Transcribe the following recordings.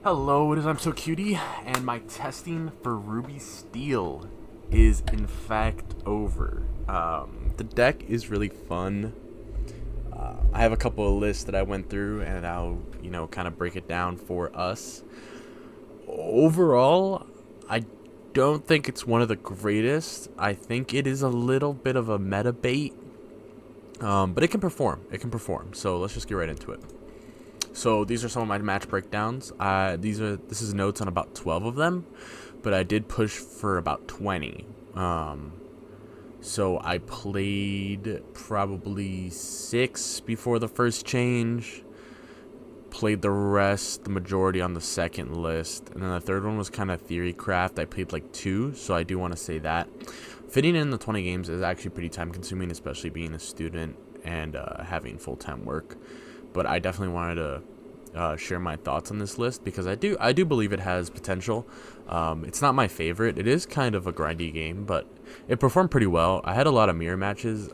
Hello, it is I'm So Cutie, and my testing for Ruby Steel is in fact over. The deck is really fun. I have a couple of lists that I went through, and I'll kind of break it down for us. Overall, I don't think it's one of the greatest. I think it is a little bit of a meta bait, but it can perform. It can perform. So let's just get right into it. So these are some of my match breakdowns. This is notes on about 12 of them, but I did push for about 20. So I played probably 6 before the first change. Played the majority on the second list, and then the third one was kind of theory craft. I played like 2, so I do want to say that fitting in the 20 games is actually pretty time consuming, especially being a student and having full-time work. But I definitely wanted to share my thoughts on this list because I do believe it has potential. It's not my favorite. It is kind of a grindy game, but it performed pretty well. I had a lot of mirror matches.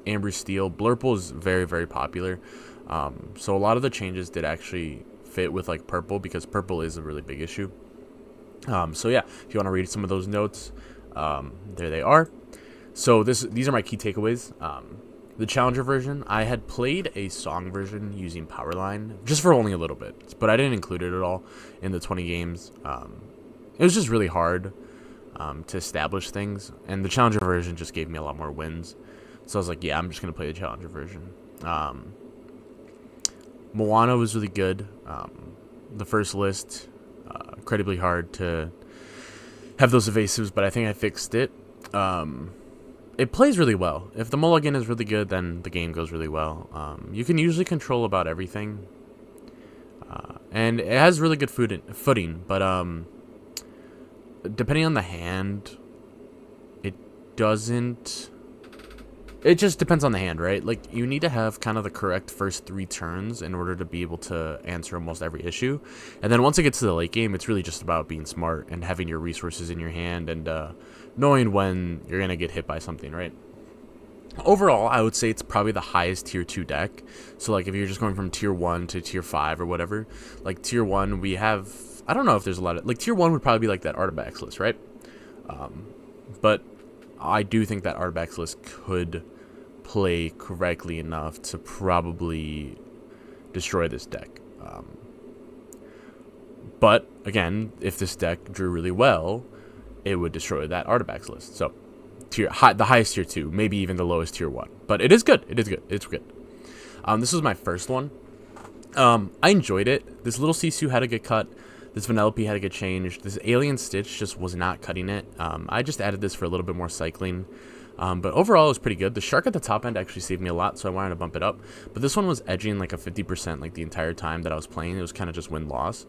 Amber Steel, Blurple is very, very popular. So a lot of the changes did actually fit with like purple because purple is a really big issue. So yeah, if you want to read some of those notes, there they are. So these are my key takeaways. The Challenger version, I had played a song version using Powerline just for only a little bit, but I didn't include it at all in the 20 games. It was just really hard to establish things, and the Challenger version just gave me a lot more wins. So I was like, yeah, I'm just going to play the Challenger version. Moana was really good. The first list, incredibly hard to have those evasives, but I think I fixed it. It plays really well. If the mulligan is really good, then the game goes really well. You can usually control about everything. And it has really good footing, but depending on the hand, it doesn't... It just depends on the hand, right? Like, you need to have kind of the correct first 3 turns in order to be able to answer almost every issue. And then once it gets to the late game, it's really just about being smart and having your resources in your hand and knowing when you're going to get hit by something, right? Overall, I would say it's probably the highest tier 2 deck. So, like, if you're just going from tier 1 to tier 5 or whatever, like, tier 1, we have... I don't know if there's a lot of... Like, tier 1 would probably be like that Artifacts list, right? But I do think that Artifacts list could play correctly enough to probably destroy this deck. But, again, if this deck drew really well, it would destroy that Artifacts list. So, the highest tier 2, maybe even the lowest tier 1. But it is good. It is good. It's good. This was my first one. I enjoyed it. This little Sisu had to get cut. This Vanellope had to get changed. This Alien Stitch just was not cutting it. I just added this for a little bit more cycling. But overall, it was pretty good. The Shark at the top end actually saved me a lot, so I wanted to bump it up. But this one was edging like a 50% like the entire time that I was playing. It was kind of just win-loss.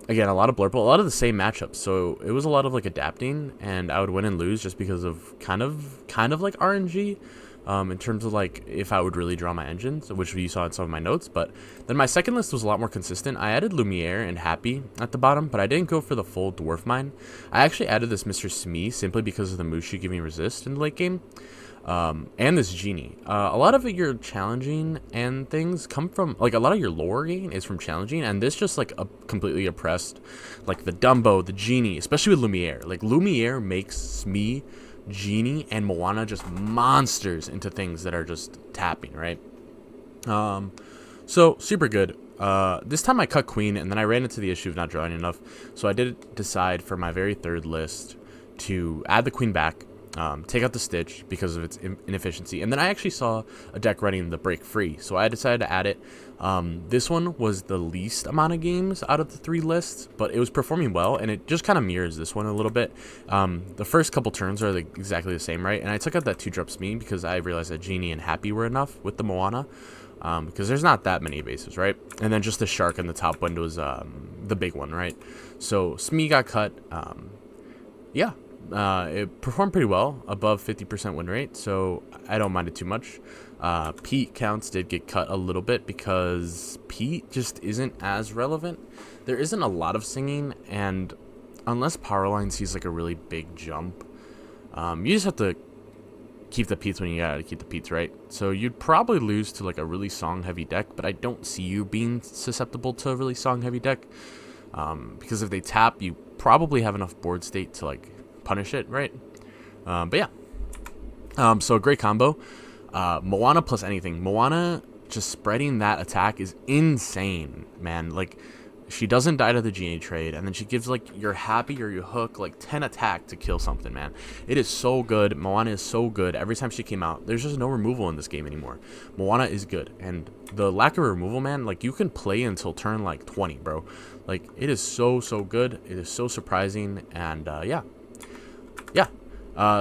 Again, a lot of Blurple, a lot of the same matchups. So it was a lot of like adapting, and I would win and lose just because of kind of like RNG. In terms of like if I would really draw my engines, which you saw in some of my notes. But then my second list was a lot more consistent. I added Lumiere and Happy at the bottom, but I didn't go for the full Dwarf Mine. I actually added this Mr. Smee simply because of the Mushu giving resist in the late game. And this Genie. A lot of your challenging and things come from, like, a lot of your lore gain is from challenging, and this just, like, completely oppressed, like, the Dumbo, the Genie, especially with Lumiere. Like, Lumiere makes Smee, Genie, and Moana just monsters into things that are just tapping, right? So, super good. This time I cut Queen, and then I ran into the issue of not drawing enough, so I did decide for my very third list to add the Queen back, take out the Stitch because of its inefficiency, and then I actually saw a deck running the Break Free, so I decided to add it. This one was the least amount of games out of the 3 lists, but it was performing well, and it just kind of mirrors this one a little bit. The first couple turns are exactly the same, right? And I took out that 2-drop Smee because I realized that Genie and Happy were enough with the Moana, because there's not that many evasives, right? And then just the Shark in the top window is the big one, right? So Smee got cut. Yeah. It performed pretty well, above 50% win rate, so I don't mind it too much. Pete counts did get cut a little bit because Pete just isn't as relevant. There isn't a lot of singing, and unless Powerline sees like a really big jump, you just have to keep the Peats when you gotta keep the Peats, right? So you'd probably lose to like a really song heavy deck, but I don't see you being susceptible to a really song heavy deck, because if they tap, you probably have enough board state to like punish it, right? But yeah, so a great combo. Moana plus anything. Moana just spreading that attack is insane, man. Like, she doesn't die to the genie trade, and then she gives like your happy or your hook like 10 attack to kill something, man. It is so good. Moana is so good. Every time she came out, there's just no removal in this game anymore. Moana is good, and the lack of removal, man, like you can play until turn like 20, bro. Like, it is so good. It is so surprising, and yeah.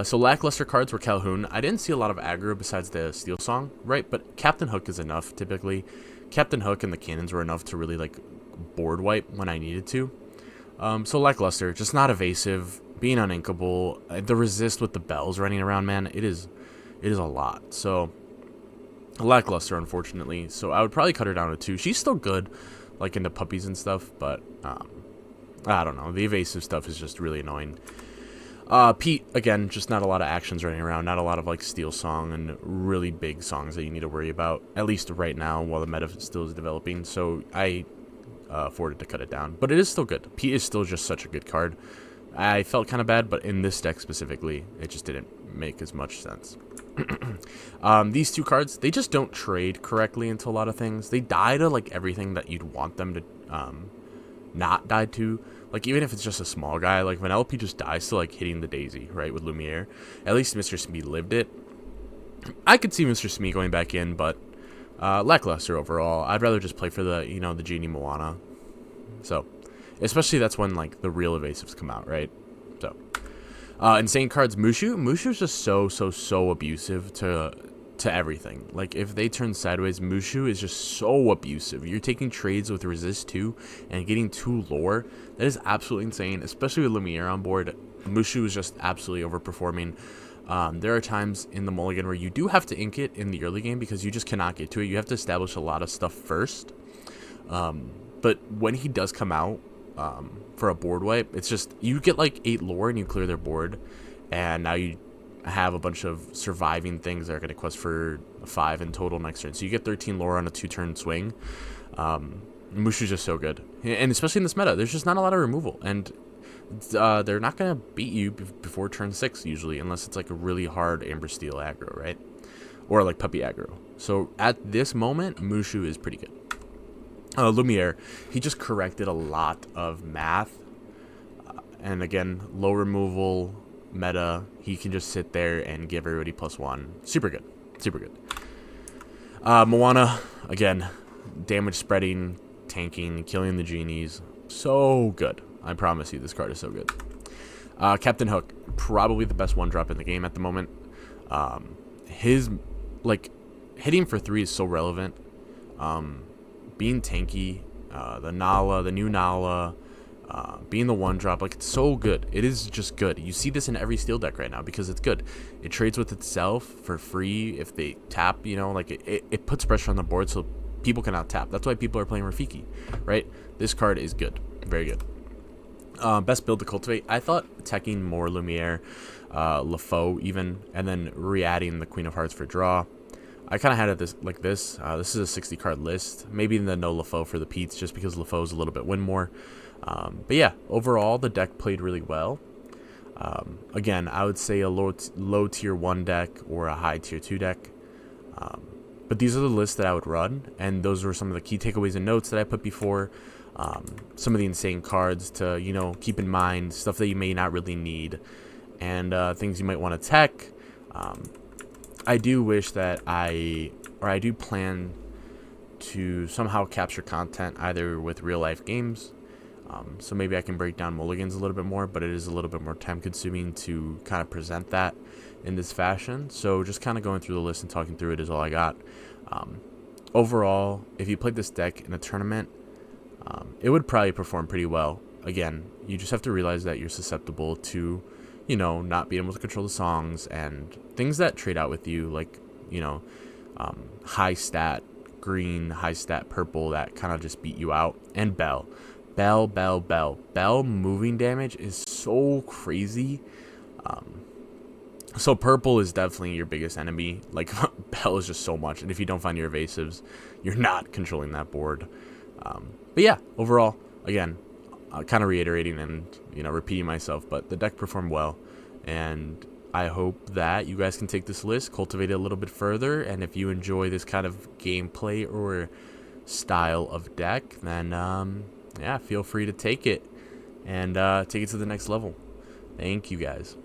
So lackluster cards were Calhoun. I didn't see a lot of aggro besides the Steel Song, right? But Captain Hook is enough typically. Captain Hook and the cannons were enough to really like board wipe when I needed to. So lackluster, just not evasive, being uninkable. The resist with the bells running around, man, it is a lot. So lackluster, unfortunately. So I would probably cut her down to 2. She's still good, like into puppies and stuff, but I don't know. The evasive stuff is just really annoying. Pete, again, just not a lot of actions running around, not a lot of like Steel Song and really big songs that you need to worry about, at least right now while the meta still is developing. So I afforded to cut it down, but it is still good. Pete is still just such a good card. I felt kind of bad, but in this deck specifically, it just didn't make as much sense. These 2 cards, they just don't trade correctly into a lot of things. They die to like everything that you'd want them to not die to. Like, even if it's just a small guy, like Vanellope just dies to like hitting the Daisy, right, with Lumiere. At least Mr. Smee lived it. I could see Mr. Smee going back in, but lackluster overall. I'd rather just play for the, the Genie Moana. So, especially that's when like the real evasives come out, right? So, insane cards. Mushu's just so abusive to everything. Like, if they turn sideways, Mushu is just so abusive. You're taking trades with resist 2 and getting 2 lore. That is absolutely insane, especially with Lumiere on board. Mushu is just absolutely overperforming. There are times in the mulligan where you do have to ink it in the early game because you just cannot get to it. You have to establish a lot of stuff first. But when he does come out for a board wipe, it's just, you get like 8 lore and you clear their board, and now you have a bunch of surviving things that are going to quest for 5 in total next turn. So you get 13 lore on a 2-turn swing. Mushu's just so good. And especially in this meta, there's just not a lot of removal. And they're not going to beat you before turn 6 usually, unless it's like a really hard Amber Steel aggro, right? Or like puppy aggro. So at this moment, Mushu is pretty good. Lumiere, he just corrected a lot of math. And again, low removal meta, he can just sit there and give everybody +1. Super good. Moana, again, damage spreading, tanking, killing the genies. So good. I promise you, this card is so good. Captain Hook, probably the best 1-drop in the game at the moment. His, like, hitting for 3 is so relevant. Being tanky, the new Nala, being the 1-drop, like, it's so good. It is just good. You see this in every Steel deck right now because it's good. It trades with itself for free if they tap, like it puts pressure on the board so people cannot tap. That's why people are playing Rafiki, right? This card is good. Very good. Best build to cultivate. I thought teching more Lumiere, LaFoe even, and then re-adding the Queen of Hearts for draw. I kind of had it like this. This is a 60-card list. Maybe the no LaFoe for the Pete's just because LaFoe's a little bit win more. But yeah, overall, the deck played really well. Again, I would say a low tier 1 deck or a high tier 2 deck. But these are the lists that I would run, and those were some of the key takeaways and notes that I put before. Some of the insane cards to, keep in mind, stuff that you may not really need, and things you might want to tech. I do wish that I do plan to somehow capture content either with real life games. So maybe I can break down mulligans a little bit more, but it is a little bit more time consuming to kind of present that in this fashion. So just kind of going through the list and talking through it is all I got. Overall, if you played this deck in a tournament, it would probably perform pretty well. Again, you just have to realize that you're susceptible to, not being able to control the songs and things that trade out with you, like, high stat green, high stat purple that kind of just beat you out. And Bell moving damage is so crazy. So purple is definitely your biggest enemy. Like, Bell is just so much. And if you don't find your evasives, you're not controlling that board. But yeah, overall, again, kind of reiterating and, repeating myself, but the deck performed well. And I hope that you guys can take this list, cultivate it a little bit further. And if you enjoy this kind of gameplay or style of deck, then, yeah, feel free to take it and take it to the next level. Thank you guys.